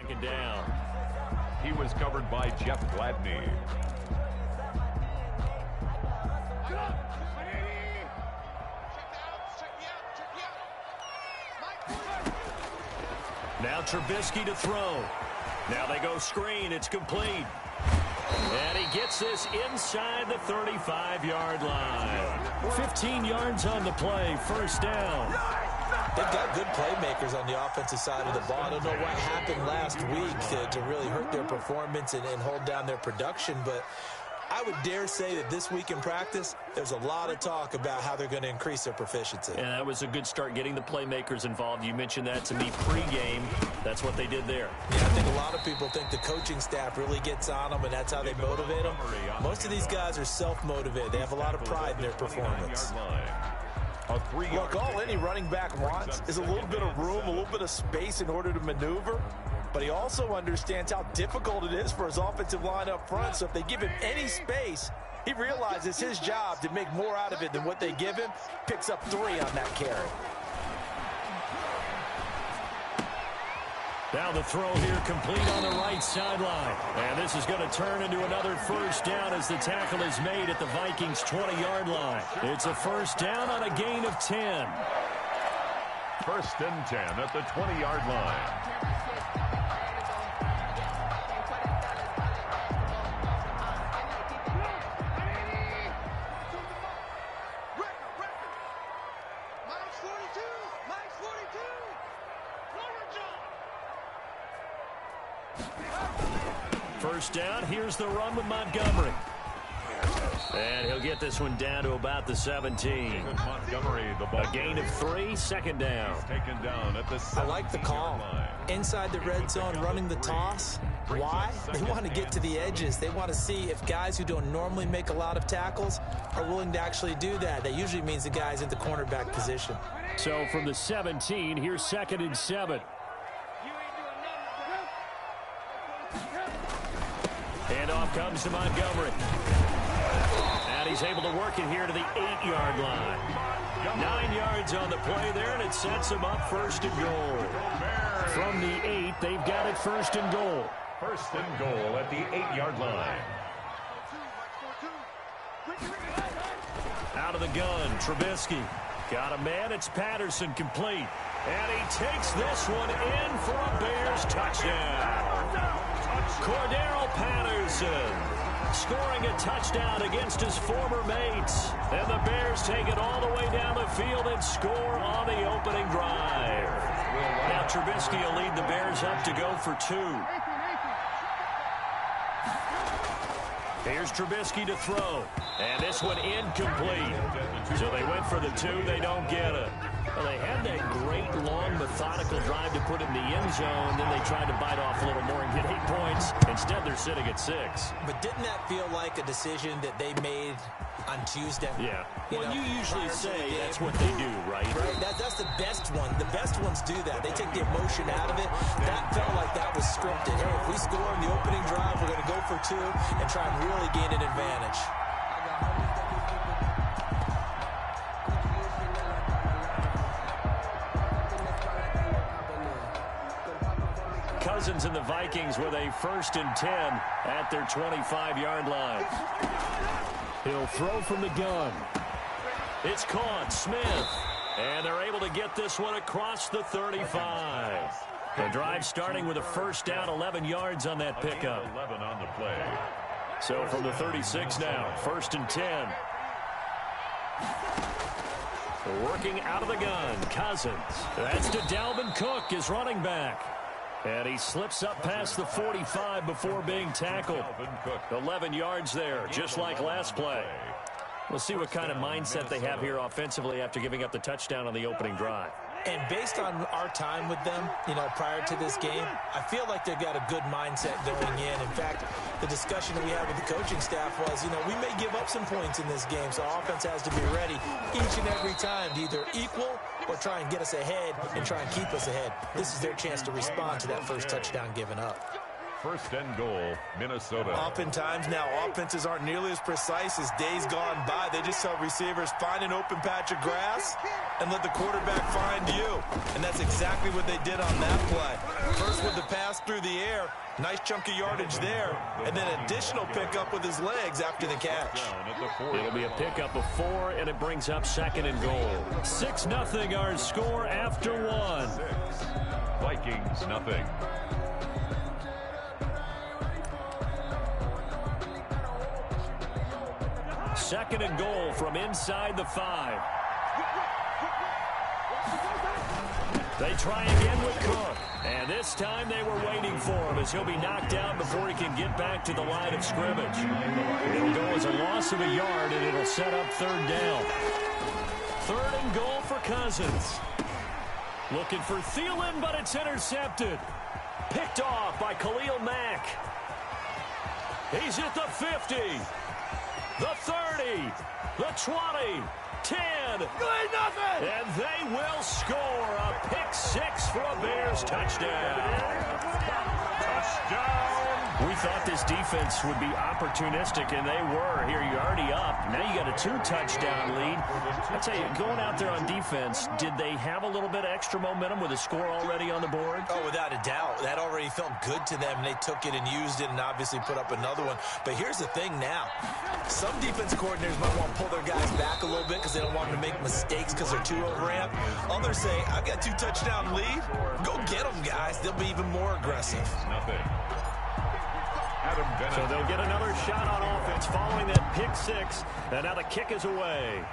Second down. He was covered by Jeff Gladney. Now Trubisky to throw. Now they go screen. It's complete. And he gets this inside the 35-yard line. 15 yards on the play. First down. They've got good playmakers on the offensive side of the ball. I don't know what happened last week to really hurt their performance and hold down their production, but I would dare say that this week in practice, there's a lot of talk about how they're going to increase their proficiency. And that was a good start getting the playmakers involved. You mentioned that to me pregame. That's what they did there. Yeah, I think a lot of people think the coaching staff really gets on them, and that's how they motivate them. Most of these guys are self-motivated. They have a lot of pride in their performance. Look, all any running back wants is a little bit of room, a little bit of space in order to maneuver. But he also understands how difficult it is for his offensive line up front. So if they give him any space, he realizes his job to make more out of it than what they give him. Picks up 3 on that carry. Now the throw here complete on the right sideline. And this is going to turn into another first down as the tackle is made at the Vikings' 20-yard line. It's a first down on a gain of 10. First and 10 at the 20-yard line. First down, here's the run with Montgomery. And he'll get this one down to about the 17. Montgomery, the ball. A gain of 3, second down. He's taken down at the 17-yard line. I like the call. Inside the red zone, running the toss. Why? They want to get to the edges. They want to see if guys who don't normally make a lot of tackles are willing to actually do that. That usually means the guy's in the cornerback position. So from the 17, here's 2nd and 7. Handoff comes to Montgomery. And he's able to work it here to the 8-yard line. 9 yards on the play there, and it sets him up first and goal. From the 8, they've got it first and goal. First and goal at the 8-yard line. Out of the gun, Trubisky. Got a man, it's Patterson, complete. And he takes this one in for a Bears touchdown. Cordero Patterson scoring a touchdown against his former mates. And the Bears take it all the way down the field and score on the opening drive. Now Trubisky will lead the Bears up to go for 2. Here's Trubisky to throw. And this one incomplete. So they went for the 2. They don't get it. Well, they had that great, long, methodical drive to put in the end zone. Then they tried to bite off a little more and get 8 points. Instead, they're sitting at 6. But didn't that feel like a decision that they made on Tuesday? Yeah. Well, you usually say that's what they do, right? Right. That's the best one. The best ones do that. They take the emotion out of it. That felt like that was scripted. Hey, if we score on the opening drive, we're going to go for 2 and try and really gain an advantage. Cousins and the Vikings with a 1st and 10 at their 25-yard line. He'll throw from the gun. It's caught, Smith. And they're able to get this one across the 35. The drive starting with a first down, 11 yards on that pickup. 11 on the play. So from the 36 now, 1st and 10. Working out of the gun, Cousins. That's to Dalvin Cook, his running back. And he slips up past the 45 before being tackled. 11 yards there, just like last play. We'll see what kind of mindset they have here offensively after giving up the touchdown on the opening drive. And based on our time with them, prior to this game, I feel like they've got a good mindset going in. In fact, the discussion that we had with the coaching staff was, we may give up some points in this game, so our offense has to be ready each and every time to either equal or try and get us ahead and try and keep us ahead. This is their chance to respond to that first touchdown given up. First and goal, Minnesota. Oftentimes now, offenses aren't nearly as precise as days gone by. They just tell receivers, find an open patch of grass and let the quarterback find you. And that's exactly what they did on that play. First with the pass through the air, nice chunk of yardage there, and then additional pickup with his legs after the catch. It'll be a pickup of 4, and it brings up second and goal. 6-0 our score after 1. Vikings nothing. Second and goal from inside the 5. They try again with Cook. And this time they were waiting for him as he'll be knocked out before he can get back to the line of scrimmage. It'll go as a loss of a yard, and it'll set up third down. Third and goal for Cousins. Looking for Thielen, but it's intercepted. Picked off by Khalil Mack. He's at the 50. The 30, the 20, 10, and they will score a pick-6 for a Bears touchdown. Touchdown! We thought this defense would be opportunistic, and they were. Here, you're already up. Now you got a 2-touchdown lead. I tell you, going out there on defense, did they have a little bit of extra momentum with a score already on the board? Oh, without a doubt. That already felt good to them. They took it and used it and obviously put up another one. But here's the thing now. Some defense coordinators might want to pull their guys back a little bit because they don't want them to make mistakes because they're too overamped. Others say, I've got 2-touchdown lead. Go get them, guys. They'll be even more aggressive. Nothing. So they'll get another shot on offense following that pick-6, and now the kick is away.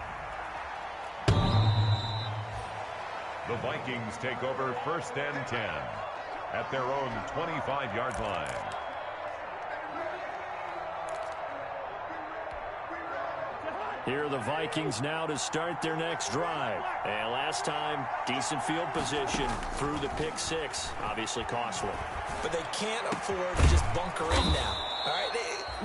The Vikings take over first and 10 at their own 25-yard line. Here are the Vikings now to start their next drive. And last time, decent field position through the pick-6. Obviously costly. But they can't afford to just bunker in now. All right,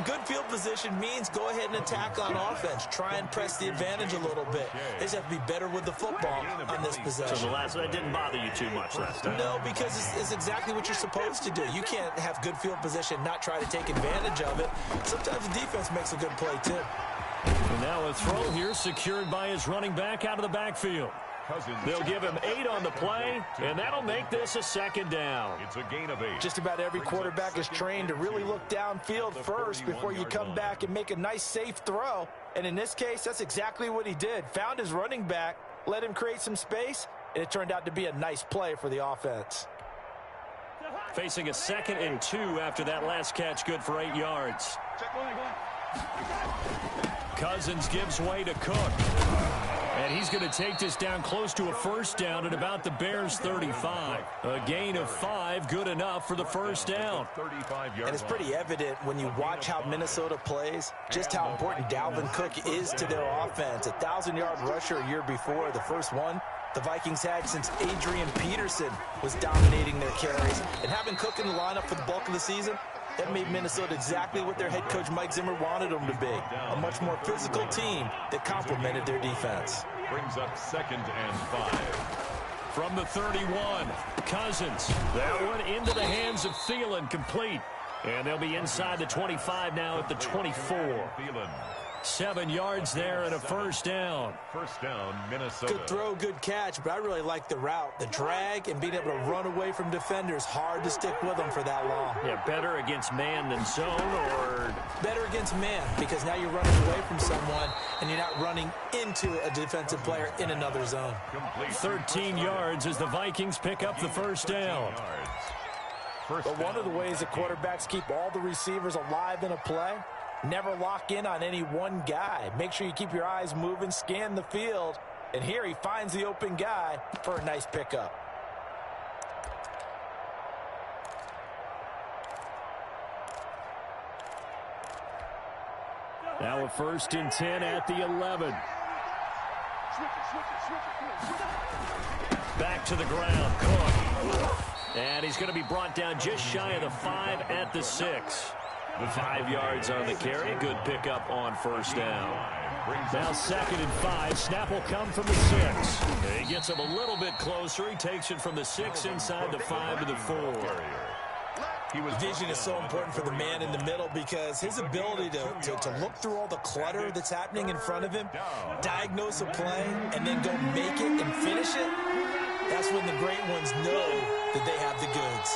good field position means go ahead and attack on offense. Try and press the advantage a little bit. They just have to be better with the football on this possession. So that didn't bother you too much last time? No, because it's exactly what you're supposed to do. You can't have good field position, not try to take advantage of it. Sometimes the defense makes a good play, too. And now a throw here secured by his running back out of the backfield. They'll give him 8 on the play, and that'll make this a second down. It's a gain of 8. Just about every quarterback is trained to really look downfield first before you come back and make a nice, safe throw. And in this case, that's exactly what he did. Found his running back, let him create some space, and it turned out to be a nice play for the offense. Facing a 2nd and 2 after that last catch, good for 8 yards. Cousins gives way to Cook. And he's going to take this down close to a first down at about the Bears' 35. A gain of 5, good enough for the first down. And it's pretty evident when you watch how Minnesota plays, just how important Dalvin Cook is to their offense. 1,000-yard rusher a year before, the first one the Vikings had since Adrian Peterson was dominating their carries. And having Cook in the lineup for the bulk of the season, that made Minnesota exactly what their head coach Mike Zimmer wanted them to be. A much more physical team that complemented their defense. Brings up 2nd and 5. From the 31, Cousins. That one into the hands of Thielen, complete. And they'll be inside the 25 now at the 24. Thielen. 7 yards there and a first down. First down, Minnesota. Good throw, good catch, but I really like the route. The drag and being able to run away from defenders. Hard to stick with them for that long. Yeah, better against man than zone, or? Better against man, because now you're running away from someone and you're not running into a defensive player in another zone. 13 yards as the Vikings pick up the first down. But one of the ways that quarterbacks keep all the receivers alive in a play, never lock in on any one guy. Make sure you keep your eyes moving, scan the field. And here he finds the open guy for a nice pickup. Now a 1st and 10 at the 11. Back to the ground, Cook. And he's going to be brought down just shy of the 5 at the 6. The 5 yards on the carry. Good pickup on first down. Now 2nd and 5. Snap will come from the 6. He gets him a little bit closer. He takes it from the 6 inside the 5 to the 4. Vision is so important for the man in the middle because his ability to look through all the clutter that's happening in front of him, diagnose a play, and then go make it and finish it, that's when the great ones know that they have the goods.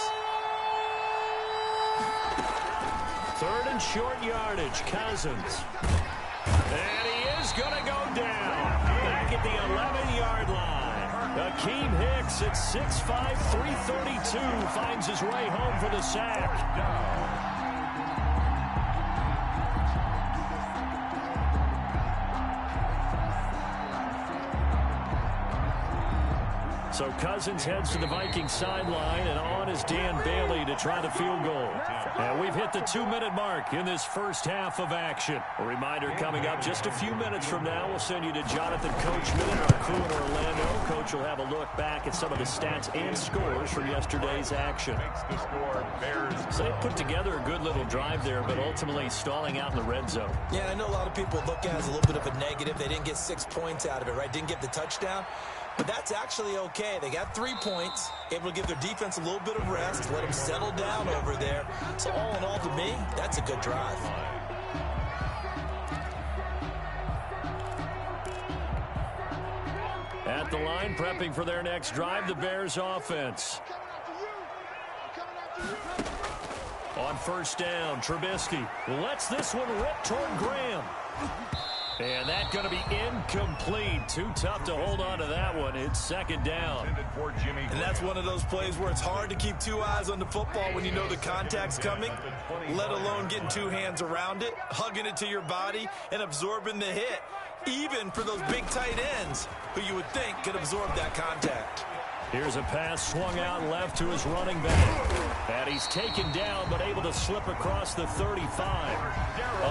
Third and short yardage, Cousins. And he is going to go down. Back at the 11-yard line. Akeem Hicks at 6'5", 332 finds his way home for the sack. So Cousins heads to the Viking sideline, and on is Dan Bailey to try the field goal. And we've hit the 2-minute mark in this first half of action. A reminder coming up just a few minutes from now, we'll send you to Jonathan Coachman and our crew in Orlando. Coach will have a look back at some of the stats and scores from yesterday's action. So they put together a good little drive there, but ultimately stalling out in the red zone. Yeah, I know a lot of people look at it as a little bit of a negative. They didn't get 6 points out of it, right? Didn't get the touchdown. But that's actually okay. They got 3 points, able to give their defense a little bit of rest, let them settle down over there. So all in all, to me, that's a good drive. At the line, prepping for their next drive, the Bears offense. On first down, Trubisky lets this one rip toward Graham. And that's going to be incomplete. Too tough to hold on to that one. It's second down. And that's one of those plays where it's hard to keep 2 eyes on the football when you know the contact's coming, let alone getting 2 hands around it, hugging it to your body, and absorbing the hit, even for those big tight ends who you would think could absorb that contact. Here's a pass swung out left to his running back. And he's taken down but able to slip across the 35.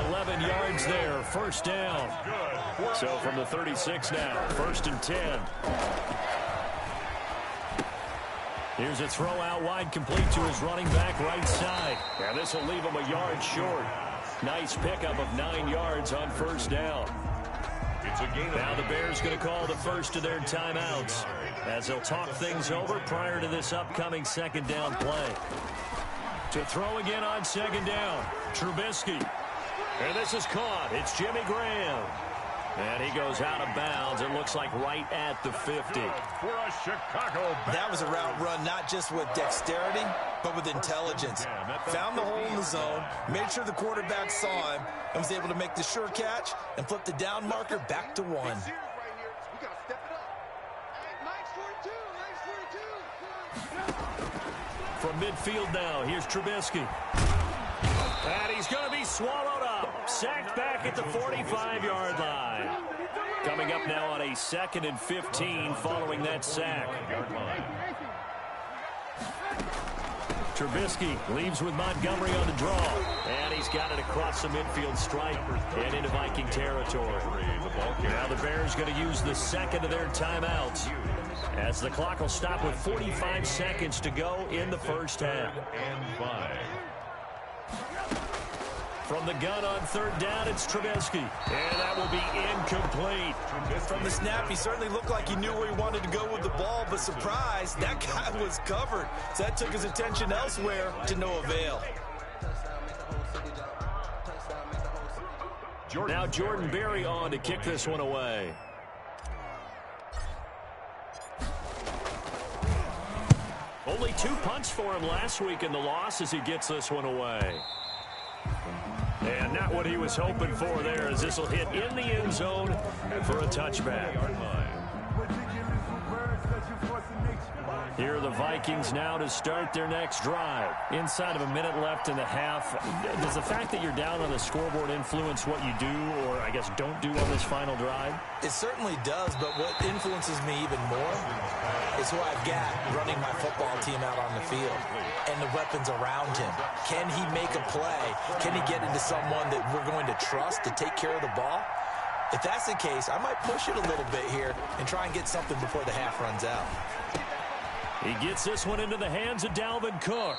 11 yards there, first down. So from the 36 now, 1st and 10. Here's a throw out wide, complete to his running back right side. And this will leave him a yard short. Nice pickup of 9 yards on first down. Now the Bears going to call the first of their timeouts as they'll talk things over prior to this upcoming second down play. To throw again on second down, Trubisky. And this is caught. It's Jimmy Graham. And he goes out of bounds. It looks like right at the 50. That was a route run not just with dexterity, but with intelligence. Found the hole in the zone, made sure the quarterback saw him, and was able to make the sure catch and flip the down marker back to 1. From midfield now, here's Trubisky. And he's going to be swallowed up. Sacked back at the 45-yard line. Coming up now on a 2nd and 15 following that sack. Trubisky leaves with Montgomery on the draw. And he's got it across the midfield stripe and into Viking territory. Now the Bears going to use the second of their timeouts, as the clock will stop with 45 seconds to go in the first half. From the gun on third down, it's Trubisky. And that will be incomplete. From the snap, he certainly looked like he knew where he wanted to go with the ball, but surprise, that guy was covered. So that took his attention elsewhere to no avail. Now Jordan Berry on to kick this one away. Only 2 punts for him last week in the loss as he gets this one away. And not what he was hoping for there, as this will hit in the end zone for a touchback. Here are the Vikings now to start their next drive. Inside of a minute left in the half. Does the fact that you're down on the scoreboard influence what you do, or I guess don't do on this final drive? It certainly does, but what influences me even more is who I've got running my football team out on the field and the weapons around him. Can he make a play? Can he get into someone that we're going to trust to take care of the ball? If that's the case, I might push it a little bit here and try and get something before the half runs out. He gets this one into the hands of Dalvin Cook.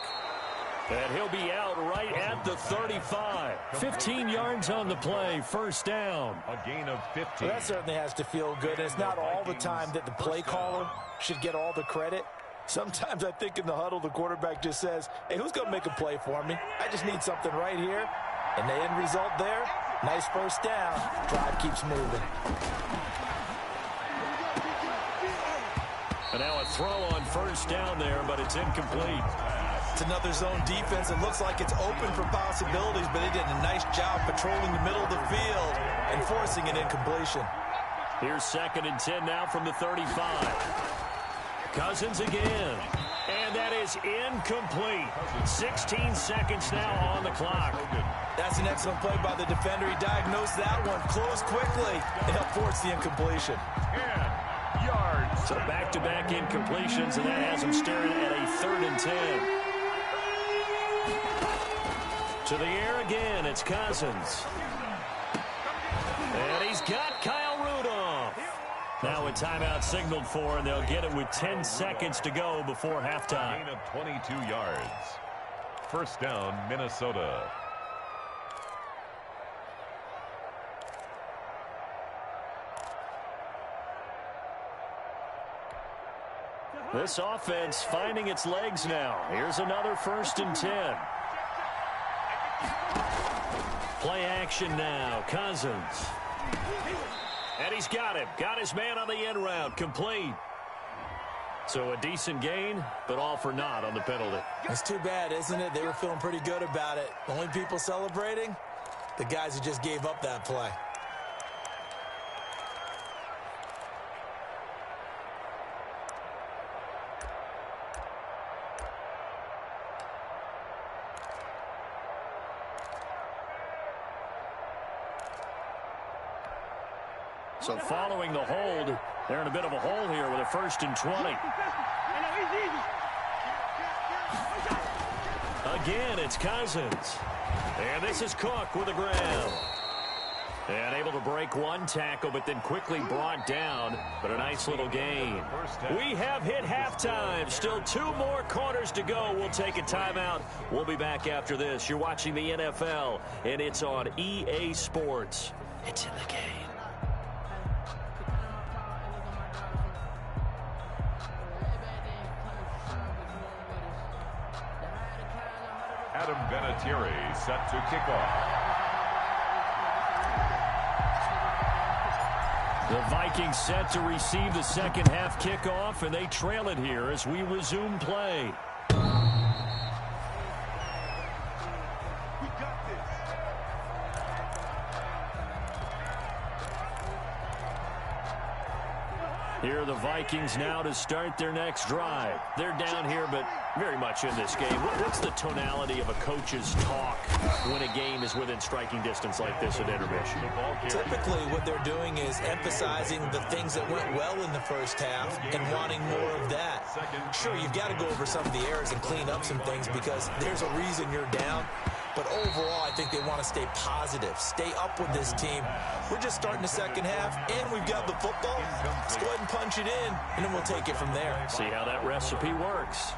And he'll be out right at the 35. 15 yards on the play, first down. A gain of 15. Well, that certainly has to feel good. And it's not all the time that the play caller should get all the credit. Sometimes I think in the huddle, the quarterback just says, hey, who's going to make a play for me? I just need something right here. And the end result there, nice first down. Drive keeps moving. And now a throw on first down there, but it's incomplete. It's another zone defense. It looks like it's open for possibilities, but they did a nice job patrolling the middle of the field and forcing an incompletion. Here's 2nd and 10 now from the 35. Cousins again. And that is incomplete. 16 seconds now on the clock. That's an excellent play by the defender. He diagnosed that one, closed quickly, and helped force the incompletion. 10 yards. So back-to-back incompletions, and that has him staring at a 3rd and 10. To the air again, it's Cousins. And he's got Kyle Rudolph. Now a timeout signaled for, and they'll get it with 10 seconds to go before halftime. Gain of 22 yards. First down, Minnesota. This offense finding its legs now. Here's another 1st and 10. Play action now. Cousins. And he's got him. Got his man on the end route. Complete. So a decent gain, but all for naught on the penalty. It's too bad, isn't it? They were feeling pretty good about it. The only people celebrating, the guys who just gave up that play. So following the hold, they're in a bit of a hole here with a 1st and 20. Again, it's Cousins. And this is Cook with the ground. And able to break one tackle, but then quickly brought down. But a nice little gain. We have hit halftime. Still 2 more quarters to go. We'll take a timeout. We'll be back after this. You're watching the NFL, and it's on EA Sports. It's in the game. Adam Vinatieri set to kick off. The Vikings set to receive the second half kickoff, and they trail it here as we resume play. Here are the Vikings now to start their next drive. They're down here, but very much in this game. What's the tonality of a coach's talk when a game is within striking distance like this at intermission? Typically, what they're doing is emphasizing the things that went well in the first half and wanting more of that. Sure, you've got to go over some of the errors and clean up some things because there's a reason you're down. But overall, I think they want to stay positive, stay up with this team. We're just starting the second half, and we've got the football. Let's go ahead and punch it in, and then we'll take it from there. See how that recipe works.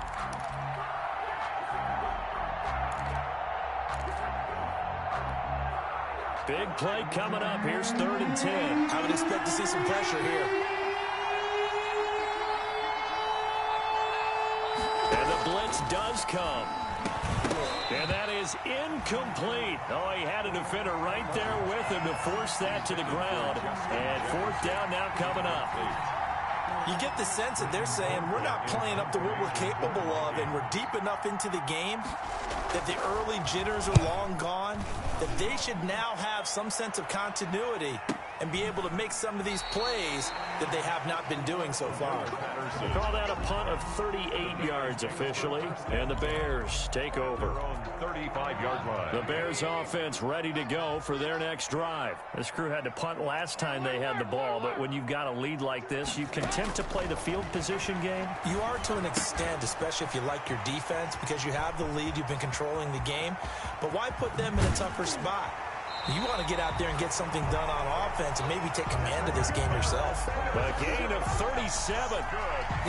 Big play coming up. Here's 3rd and 10. I would expect to see some pressure here. And the blitz does come. And that is incomplete. Oh, he had a defender right there with him to force that to the ground. And 4th down now coming up. You get the sense that they're saying we're not playing up to what we're capable of, and we're deep enough into the game that the early jitters are long gone, that they should now have some sense of continuity and be able to make some of these plays that they have not been doing so far. We'll call that a punt of 38 yards officially, and the Bears take over. 35-yard line. The Bears offense ready to go for their next drive. This crew had to punt last time they had the ball, but when you've got a lead like this, you content to play the field position game? You are to an extent, especially if you like your defense, because you have the lead, you've been controlling the game. But why put them in a tougher spot? You want to get out there and get something done on offense and maybe take command of this game yourself. A gain of 37.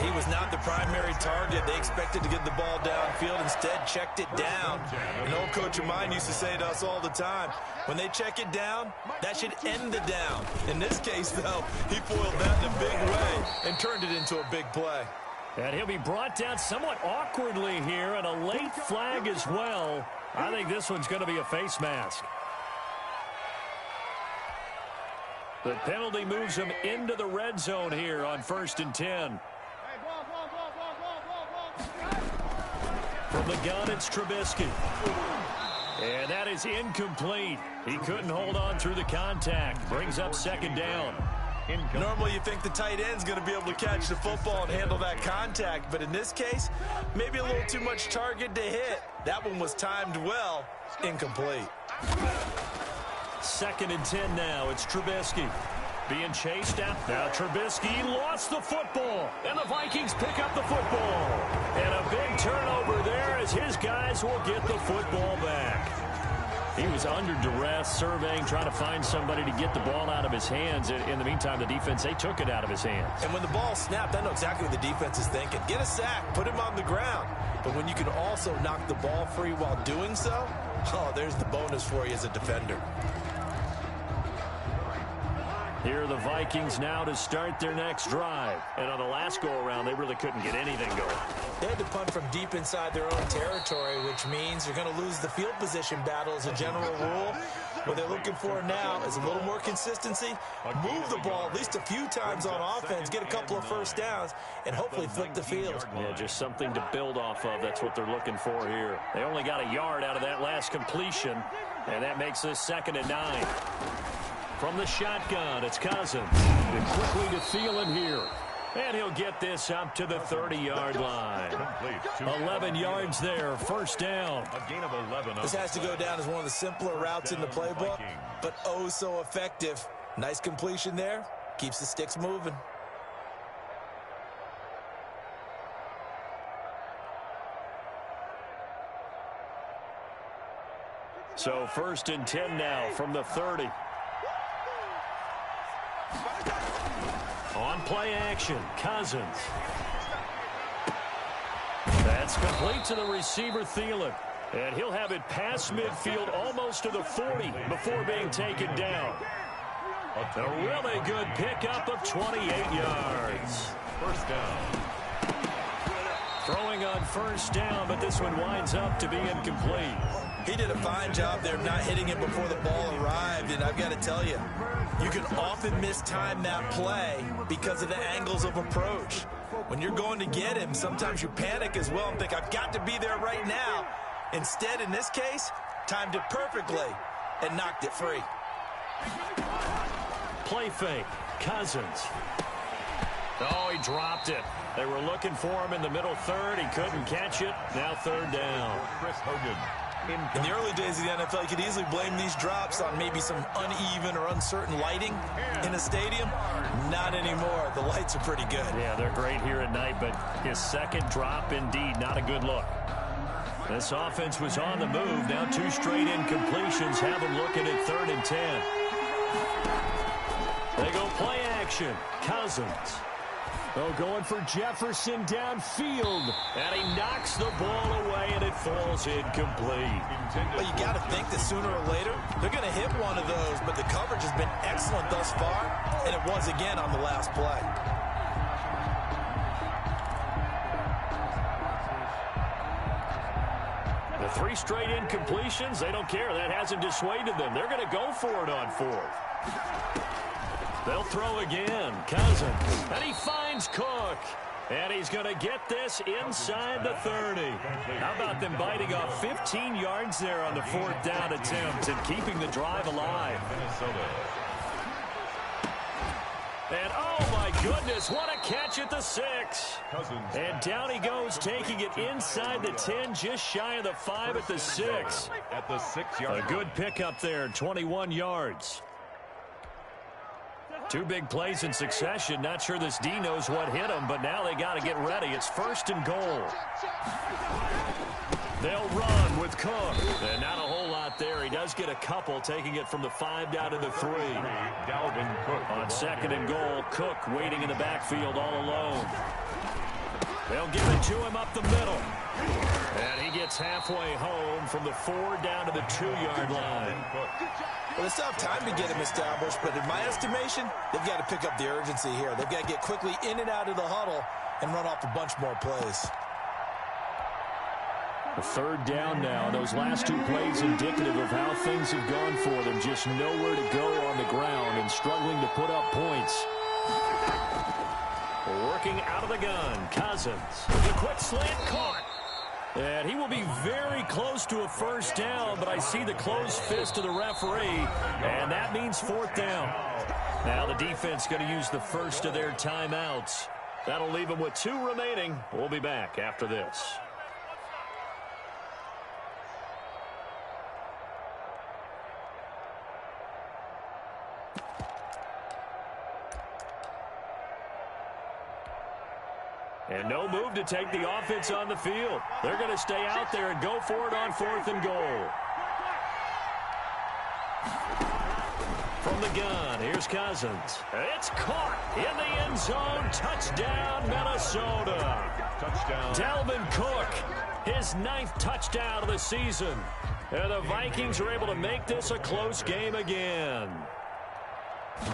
He was not the primary target. They expected to get the ball downfield. Instead, checked it down. An old coach of mine used to say to us all the time, when they check it down, that should end the down. In this case, though, he foiled that in a big way and turned it into a big play. And he'll be brought down somewhat awkwardly here, and a late flag as well. I think this one's going to be a face mask. The penalty moves him into the red zone here on 1st and 10. From the gun, it's Trubisky. And that is incomplete. He couldn't hold on through the contact. Brings up 2nd down. Normally you think the tight end's going to be able to catch the football and handle that contact, but in this case, maybe a little too much target to hit. That one was timed well. Incomplete. 2nd and 10 now. It's Trubisky being chased out. Now Trubisky lost the football, and the Vikings pick up the football. And a big turnover there as his guys will get the football back. He was under duress, surveying, trying to find somebody to get the ball out of his hands. In the meantime, the defense, they took it out of his hands. And when the ball snapped, I know exactly what the defense is thinking. Get a sack, put him on the ground. But when you can also knock the ball free while doing so, oh, there's the bonus for you as a defender. Here are the Vikings now to start their next drive. And on the last go-around, they really couldn't get anything going. They had to punt from deep inside their own territory, which means you're going to lose the field position battle as a general rule. What they're looking for now is a little more consistency, move the ball at least a few times on offense, get a couple of first downs, and hopefully flip the field. Yeah, just something to build off of. That's what they're looking for here. They only got a yard out of that last completion, and that makes this 2nd and 9. From the shotgun, it's Cousins. And quickly to Thielen here. And he'll get this up to the 30-yard line. 11 yards there, 1st down. A gain of 11. This has to go down as one of the simpler routes in the playbook, but oh so effective. Nice completion there. Keeps the sticks moving. So 1st and 10 now from the 30. On play action, Cousins. That's complete to the receiver, Thielen. And he'll have it past midfield almost to the 40 before being taken down. A really good pickup of 28 yards. 1st down. Throwing on 1st down, but this one winds up to be incomplete. He did a fine job there of not hitting it before the ball arrived, and I've got to tell you, you can often mistime that play because of the angles of approach. When you're going to get him, sometimes you panic as well and think, I've got to be there right now. Instead, in this case, timed it perfectly and knocked it free. Play fake, Cousins. Oh, he dropped it. They were looking for him in the middle 3rd. He couldn't catch it. Now 3rd down. Chris Hogan. In the early days of the NFL, you could easily blame these drops on maybe some uneven or uncertain lighting in a stadium. Not anymore. The lights are pretty good. Yeah, they're great here at night, but his 2nd drop, indeed, not a good look. This offense was on the move. Now 2 straight incompletions have them looking at 3rd and 10. They go play action. Cousins. Oh, going for Jefferson downfield. And he knocks the ball away, and it falls incomplete. Well, you got to think that sooner or later, they're going to hit one of those, but the coverage has been excellent thus far, and it was again on the last play. The 3 straight incompletions, they don't care. That hasn't dissuaded them. They're going to go for it on 4th. They'll throw again. Cousins. And he finds Cook. And he's going to get this inside the 30. How about them biting off 15 yards there on the 4th down attempt and keeping the drive alive. And oh my goodness, what a catch at the 6. And down he goes, taking it inside the 10, just shy of the 5 at the 6. At the 6-yard. A good pickup there, 21 yards. 2 big plays in succession. Not sure this D knows what hit him, but now they got to get ready. It's 1st and goal. They'll run with Cook. And not a whole lot there. He does get a couple, taking it from the 5 down to the 3. Dalvin Cook. On 2nd and goal, Cook waiting in the backfield all alone. They'll give it to him up the middle. And he gets halfway home from the 4 down to the 2-yard line. Well, it's tough time to get him established, but in my estimation, they've got to pick up the urgency here. They've got to get quickly in and out of the huddle and run off a bunch more plays. A third down now. Those last two plays indicative of how things have gone for them. Just nowhere to go on the ground and struggling to put up points. Working out of the gun, Cousins. The quick slant caught. And he will be very close to a first down, but I see the closed fist of the referee, and that means fourth down. Now the defense going to use the first of their timeouts. That'll leave them with 2 remaining. We'll be back after this. And no move to take the offense on the field. They're going to stay out there and go for it on 4th and goal. From the gun, here's Cousins. It's caught in the end zone. Touchdown, Minnesota. Touchdown. Dalvin Cook, his 9th touchdown of the season. And the Vikings are able to make this a close game again.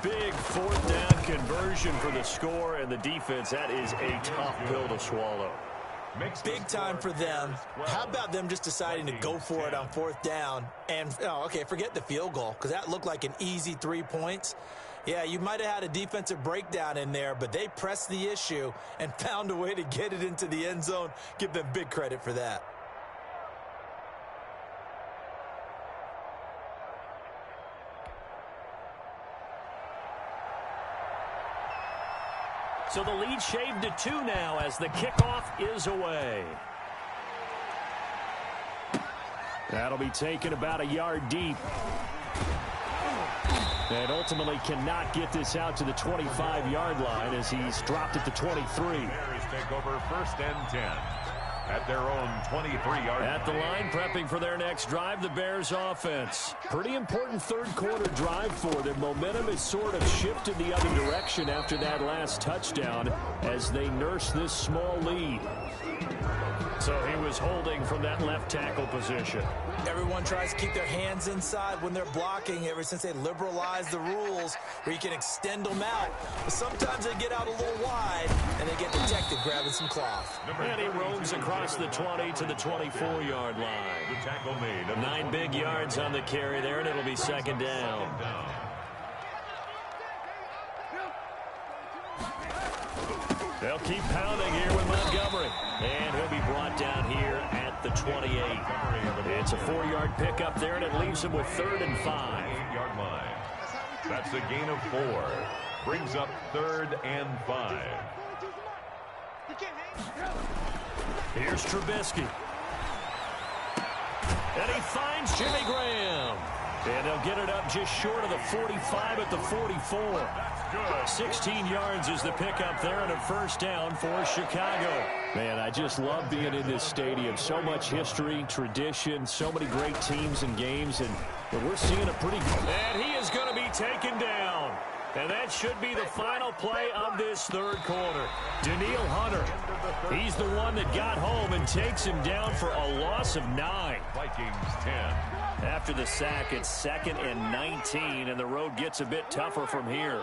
Big 4th down conversion for the score, and the defense, that is a tough pill to swallow. Big time for them. How about them just deciding to go for it on 4th down? And, okay, forget the field goal, because that looked like an easy 3 points. Yeah, you might have had a defensive breakdown in there, but they pressed the issue and found a way to get it into the end zone. Give them big credit for that. So the lead shaved to 2 now as the kickoff is away. That'll be taken about a yard deep. And ultimately cannot get this out to the 25-yard line as he's dropped it to 23. Bears take over 1st and 10 at their own 23-yard line. At the line, prepping for their next drive, the Bears offense. Pretty important third-quarter drive for them. Momentum has sort of shifted the other direction after that last touchdown as they nurse this small lead. So he was holding from that left tackle position. Everyone tries to keep their hands inside when they're blocking ever since they liberalized the rules where you can extend them out. But sometimes they get out a little wide and they get detected grabbing some cloth. And he roams across the 20 to the 24-yard line. The tackle made. 9 big yards on the carry there, and it'll be 2nd down. They'll keep pounding here with Montgomery. And he'll be brought down here at the 28. It's a 4-yard pickup there, and it leaves him with 3rd and 5. 8-yard line. That's a gain of 4. Brings up 3rd and 5. Here's Trubisky. And he finds Jimmy Graham. And they'll get it up just short of the 45 at the 44. 16 yards is the pickup there, and a first down for Chicago. Man, I just love being in this stadium. So much history, tradition, so many great teams and games, and we're seeing a pretty good. And he is going to be taken down. And that should be the final play of this 3rd quarter. Daniil Hunter, he's the one that got home and takes him down for a loss of 9. Vikings 10. After the sack, it's 2nd and 19, and the road gets a bit tougher from here.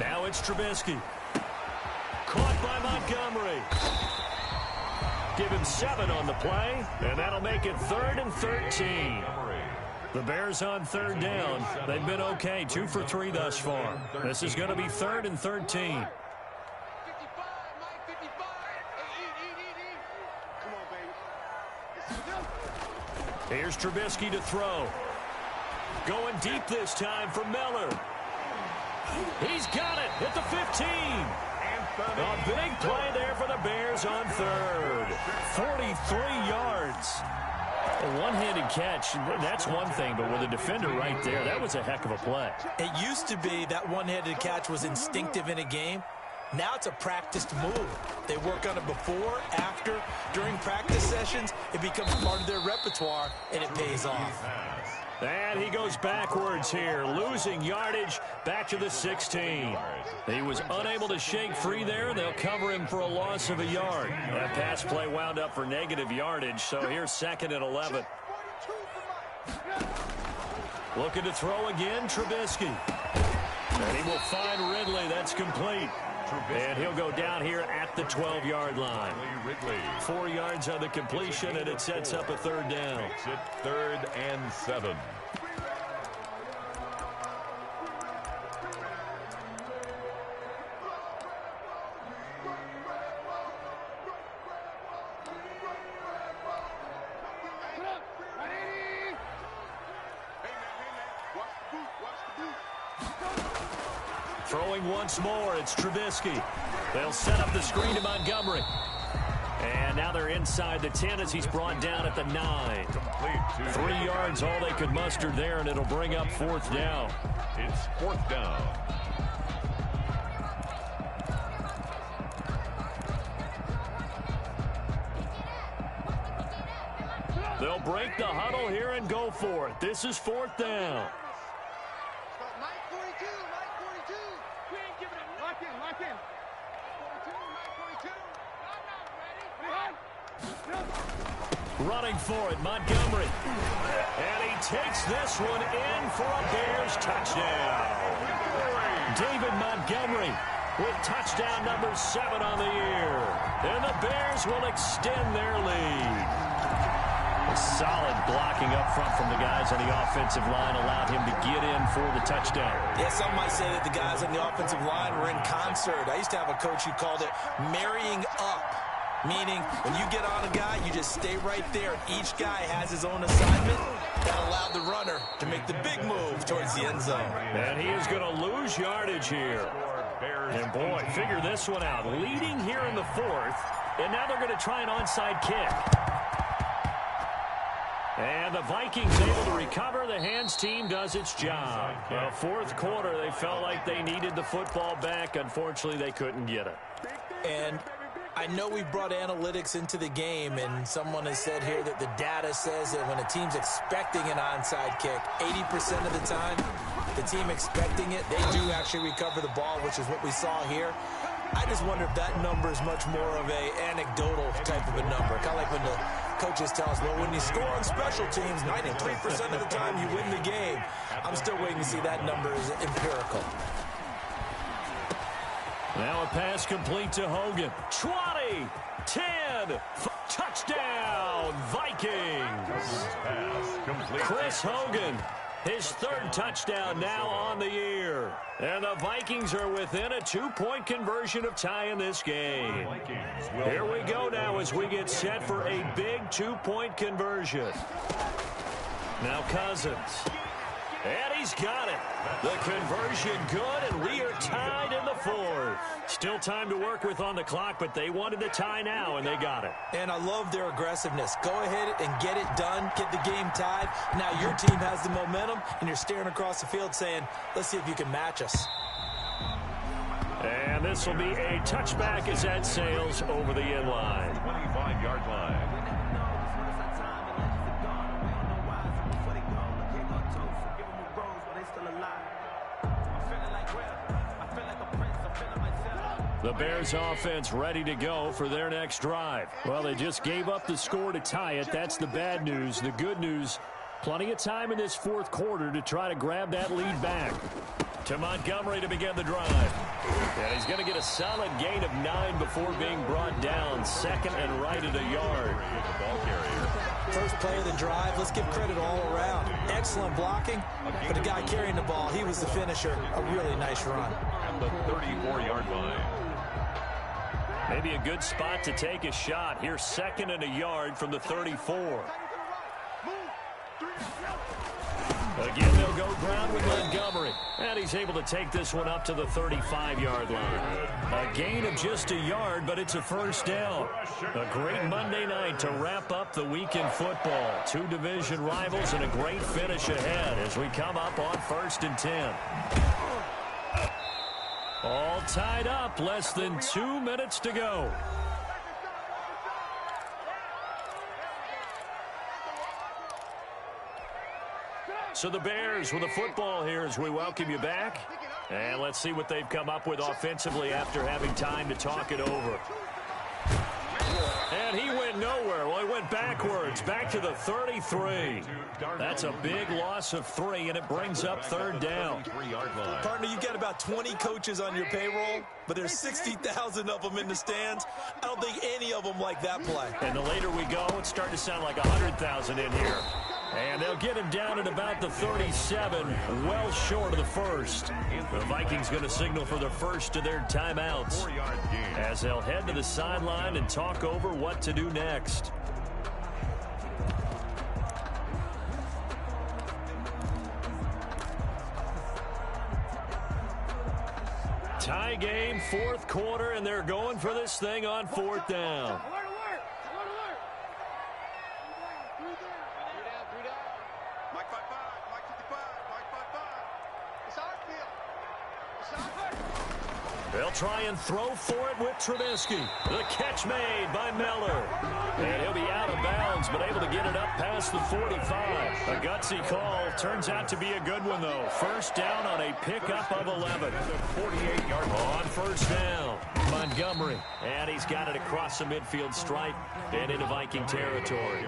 Now it's Trubisky. Caught by Montgomery. Give him 7 on the play, and that'll make it 3rd and 13. The Bears on 3rd down. They've been okay, 2 for 3 thus far. This is going to be 3rd and 13. Here's Trubisky to throw. Going deep this time for Miller. He's got it at the 15. A big play there for the Bears on 3rd. 43 yards. A one-handed catch, that's one thing, but with a defender right there, that was a heck of a play. It used to be that one-handed catch was instinctive in a game. Now it's a practiced move. They work on it before, after, during practice sessions. It becomes part of their repertoire, and it pays off. And he goes backwards here, losing yardage back to the 16. He was unable to shake free there. They'll cover him for a loss of a yard. That pass play wound up for negative yardage, so here's 2nd and 11. Looking to throw again, Trubisky. And he will find Ridley. That's complete. And he'll go down here at the 12-yard line. 4 yards on the completion, and it sets up a third down. Makes it 3rd and 7. Throwing once more, it's Trubisky. They'll set up the screen to Montgomery. And now they're inside the 10 as he's brought down at the 9. 3 yards, all they could muster there, and it'll bring up 4th down. It's 4th down. They'll break the huddle here and go for it. This is 4th down. Running for it, Montgomery. And he takes this one in for a Bears touchdown. David Montgomery with touchdown number 7 on the year. And the Bears will extend their lead. A solid blocking up front from the guys on the offensive line allowed him to get in for the touchdown. Yeah, some might say that the guys on the offensive line were in concert. I used to have a coach who called it marrying up. Meaning, when you get on a guy, you just stay right there. Each guy has his own assignment. That allowed the runner to make the big move towards the end zone. And he is going to lose yardage here. And boy, figure this one out. Leading here in the 4th, and now they're going to try an onside kick. And the Vikings able to recover. The hands team does its job. Well, 4th quarter, they felt like they needed the football back. Unfortunately, they couldn't get it. And I know we brought analytics into the game, and someone has said here that the data says that when a team's expecting an onside kick, 80% of the time, the team expecting it, they do actually recover the ball, which is what we saw here. I just wonder if that number is much more of a anecdotal type of a number. Kind of like when the coaches tell us, well, when you score on special teams, 93% of the time you win the game. I'm still waiting to see that number is empirical. Now a pass complete to Hogan. 20, 10, touchdown, Vikings. Pass complete. Chris Hogan, his 3rd touchdown now on the year. And the Vikings are within a 2-point conversion of tying this game. Here we go now as we get set for a big 2-point conversion. Now Cousins. And he's got it. The conversion good, and we are tied in the 4th. Still time to work with on the clock, but they wanted the tie now, and they got it. And I love their aggressiveness. Go ahead and get it done. Get the game tied. Now your team has the momentum, and you're staring across the field saying, let's see if you can match us. And this will be a touchback as that sails over the end line. 25-yard line. The Bears offense ready to go for their next drive. Well, they just gave up the score to tie it. That's the bad news. The good news, plenty of time in this 4th quarter to try to grab that lead back. To Montgomery to begin the drive. And he's going to get a solid gain of 9 before being brought down. 2nd and right at a yard. The ball carrier. First play of the drive, let's give credit all around. Excellent blocking, but the guy carrying the ball, he was the finisher. A really nice run. At the 34-yard line. Maybe a good spot to take a shot. Here, 2nd and a yard from the 34. Again, they'll go ground with Montgomery. And he's able to take this one up to the 35-yard line. A gain of just a yard, but it's a 1st down. A great Monday night to wrap up the week in football. 2 division rivals and a great finish ahead as we come up on 1st and 10. All tied up, less than 2 minutes to go. So the Bears with the football here as we welcome you back. And let's see what they've come up with offensively after having time to talk it over. And he wins. went nowhere. Well, he went backwards, back to the 33. That's a big loss of 3, and it brings up third down. Partner, you've got about 20 coaches on your payroll, but there's 60,000 of them in the stands. I don't think any of them like that play. And the later we go, it's starting to sound like 100,000 in here. And they'll get him down at about the 37, well short of the first. The Vikings going to signal for the first of their timeouts as they'll head to the sideline and talk over what to do next. Tie game, fourth quarter, and they're going for this thing on fourth down. They'll try and throw for it with Trubisky. The catch made by Miller. And he'll be out of bounds, but able to get it up past the 45. A gutsy call. Turns out to be a good one, though. First down on a pickup of 11. 48-yard on first down. Montgomery. And he's got it across the midfield stripe and into Viking territory.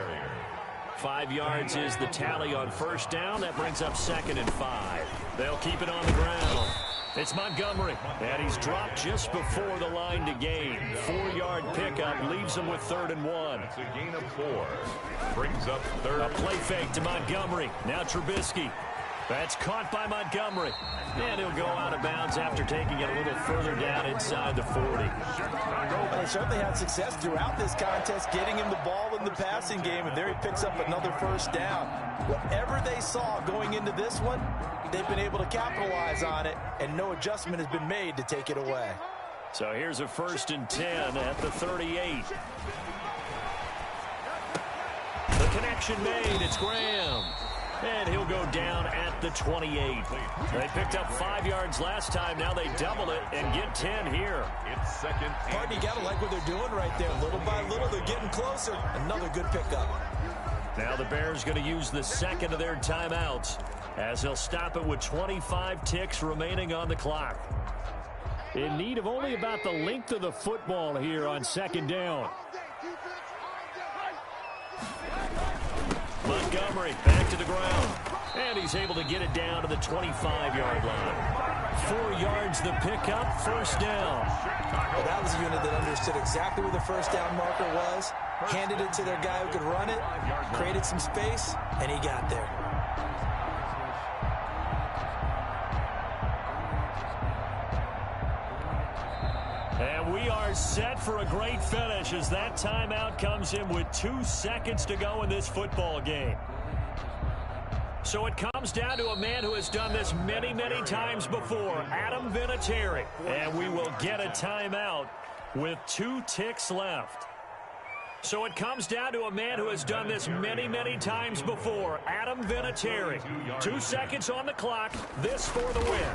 5 yards is the tally on first down. That brings up 2nd and 5. They'll keep it on the ground. It's Montgomery, and he's dropped just before the line to gain. 4-yard pickup leaves him with 3rd and 1. It's a gain of 4. Brings up third. A play fake to Montgomery. Now Trubisky. That's caught by Montgomery. And he'll go out of bounds after taking it a little further down inside the 40. They certainly had success throughout this contest getting him the ball in the passing game, and there he picks up another first down. Whatever they saw going into this one, they've been able to capitalize on it, and no adjustment has been made to take it away. So here's a 1st and 10 at the 38. The connection made. It's Graham. And he'll go down at the 28. They picked up 5 yards last time. Now they double it and get 10 here. It's 2nd. Pardon, you got to like what they're doing right there. Little by little, they're getting closer. Another good pickup. Now the Bears going to use the 2nd of their timeouts as they'll stop it with 25 ticks remaining on the clock. In need of only about the length of the football here on 2nd down. Montgomery back to the ground. And he's able to get it down to the 25-yard line. 4 yards the pickup, first down. Well, that was a unit that understood exactly where the first down marker was, handed it to their guy who could run it, created some space, and he got there. And we are set for a great finish as that timeout comes in with 2 seconds to go in this football game. So it comes down to a man who has done this many, many times before, Adam Vinatieri. And we will get a timeout with 2 ticks left. So it comes down to a man who has done this many, many times before, Adam Vinatieri. 2 seconds on the clock, this for the win.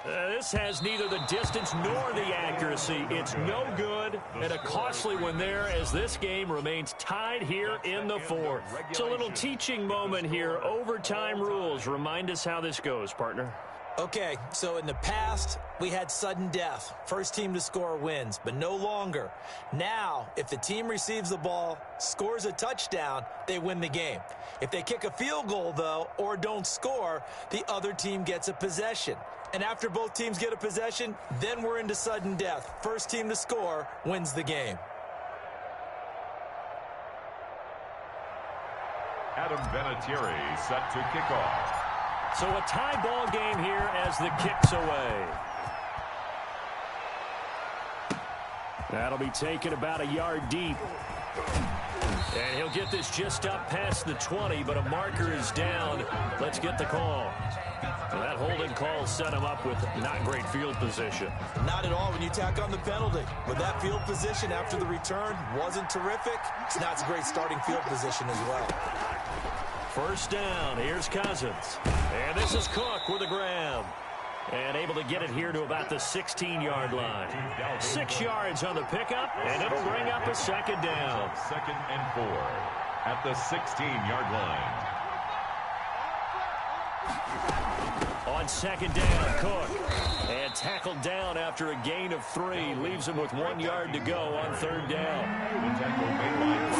This has neither the distance nor the accuracy. It's no good, and a costly one there as this game remains tied here in the 4th. It's a little teaching moment here. Overtime rules. Remind us how this goes, partner. Okay, so in the past, we had sudden death. First team to score wins, but no longer. Now, if the team receives the ball, scores a touchdown, they win the game. If they kick a field goal, though, or don't score, the other team gets a possession. And after both teams get a possession, then we're into sudden death. First team to score wins the game. Adam Vinatieri set to kick off. So a tie ball game here as the kick's away. That'll be taken about a yard deep. And he'll get this just up past the 20, but a marker is down. Let's get the call. Well, that holding call set him up with not great field position. Not at all when you tack on the penalty. But that field position after the return wasn't terrific. It's not a great starting field position as well. First down, here's Cousins. And this is Cook with a grab. And able to get it here to about the 16-yard line. 6 yards on the pickup, and it'll bring up a 2nd down. 2nd and 4 at the 16-yard line. On second down, Cook. And tackled down after a gain of 3. Leaves him with 1 yard to go on third down.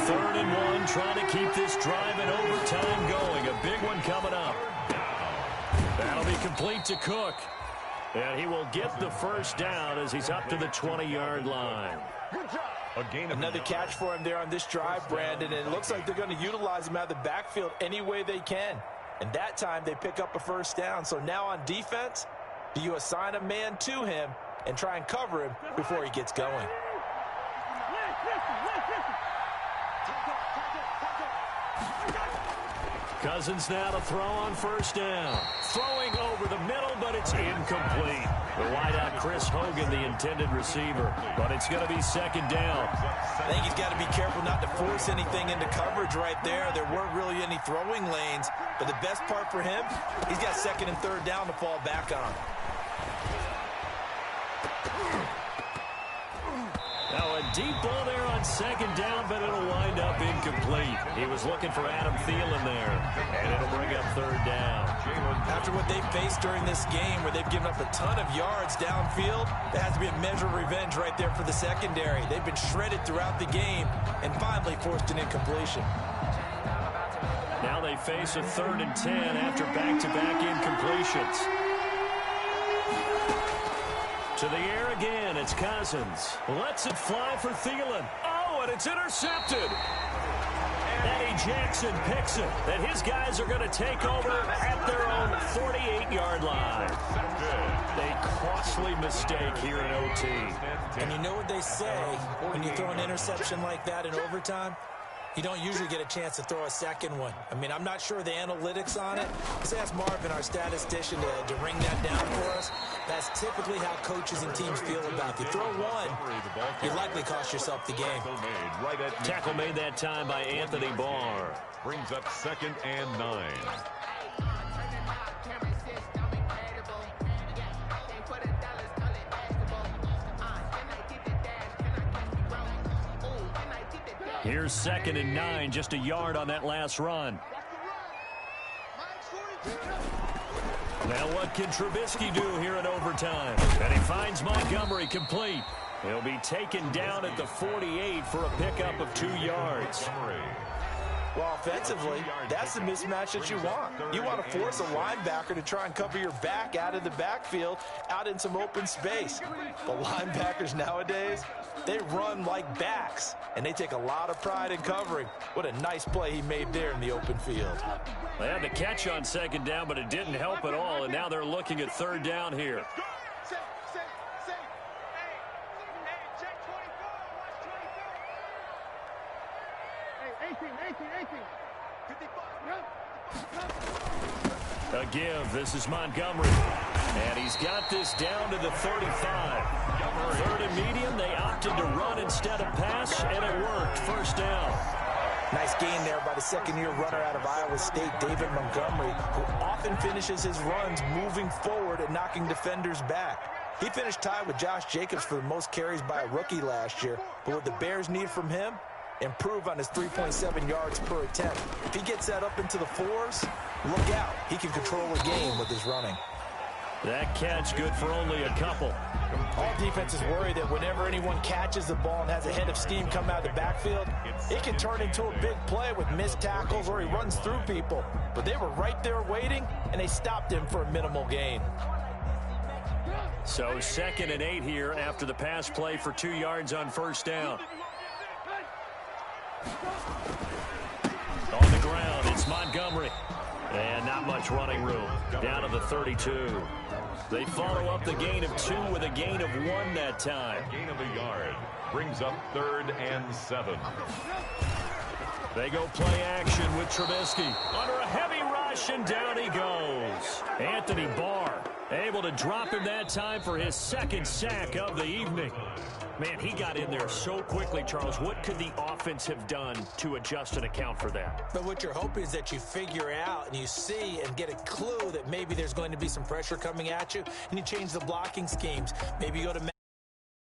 3rd and 1, trying to keep this drive in overtime going. A big one coming up. That'll be complete to Cook. And he will get the first down as he's up to the 20-yard line. Another catch for him there on this drive, Brandon, and it looks like they're going to utilize him out of the backfield any way they can. And that time they pick up a first down. So now on defense, do you assign a man to him and try and cover him before he gets going? Cousins now to throw on first down. Throwing over the middle, but it's incomplete. The wideout, Chris Hogan, the intended receiver. But it's going to be second down. I think he's got to be careful not to force anything into coverage right there. There weren't really any throwing lanes. But the best part for him, he's got second and third down to fall back on. Now a deep ball there on second down, but it'll wind up incomplete. He was looking for Adam Thielen there, and it'll bring up third down. After what they faced during this game where they've given up a ton of yards downfield, there has to be a measure of revenge right there for the secondary. They've been shredded throughout the game and finally forced an incompletion. Now they face a 3rd and 10 after back-to-back incompletions. To the air again, it's Cousins. Lets it fly for Thielen. Oh, and it's intercepted. Eddie Jackson picks it. And his guys are going to take over at their own 48-yard line. A costly mistake here in OT. And you know what they say when you throw an interception like that in overtime? You don't usually get a chance to throw a second one. I mean, I'm not sure the analytics on it. Let's ask Marvin, our statistician, to ring that down for us. That's typically how coaches and teams feel about you. Throw one, you likely cost yourself the game. Tackle made that time by Anthony Barr. Brings up 2nd and 9. Here's 2nd and 9, just a yard on that last run. Now what can Trubisky do here in overtime? And he finds Montgomery complete. He'll be taken down at the 48 for a pickup of 2 yards. Well, offensively, that's the mismatch that you want. You want to force a linebacker to try and cover your back out of the backfield, out in some open space. But linebackers nowadays, they run like backs, and they take a lot of pride in covering. What a nice play he made there in the open field. They had the catch on second down, but it didn't help at all, and now they're looking at third down here. A give. This is Montgomery. And he's got this down to the 35. 3rd and medium. They opted to run instead of pass, and it worked. First down. Nice gain there by the second-year runner out of Iowa State, David Montgomery, who often finishes his runs moving forward and knocking defenders back. He finished tied with Josh Jacobs for the most carries by a rookie last year. But what the Bears need from him, improve on his 3.7 yards per attempt. If he gets that up into the 4s, look out. He can control a game with his running. That catch good for only a couple. All defenses worry that whenever anyone catches the ball and has a head of steam come out of the backfield, it can turn into a big play with missed tackles or he runs through people. But they were right there waiting, and they stopped him for a minimal gain. So 2nd and 8 here after the pass play for 2 yards on first down. On the ground, it's Montgomery. And not much running room. Down to the 32. They follow up the gain of 2 with a gain of 1 that time. Gain of a yard. Brings up 3rd and 7. They go play action with Trubisky. Under a heavy rush, and down he goes. Anthony Barr able to drop him that time for his 2nd sack of the evening. Man, he got in there so quickly, Charles. What could the offense have done to adjust and account for that? But what you're hoping is that you figure out and you see and get a clue that maybe there's going to be some pressure coming at you, and you change the blocking schemes. Maybe you go to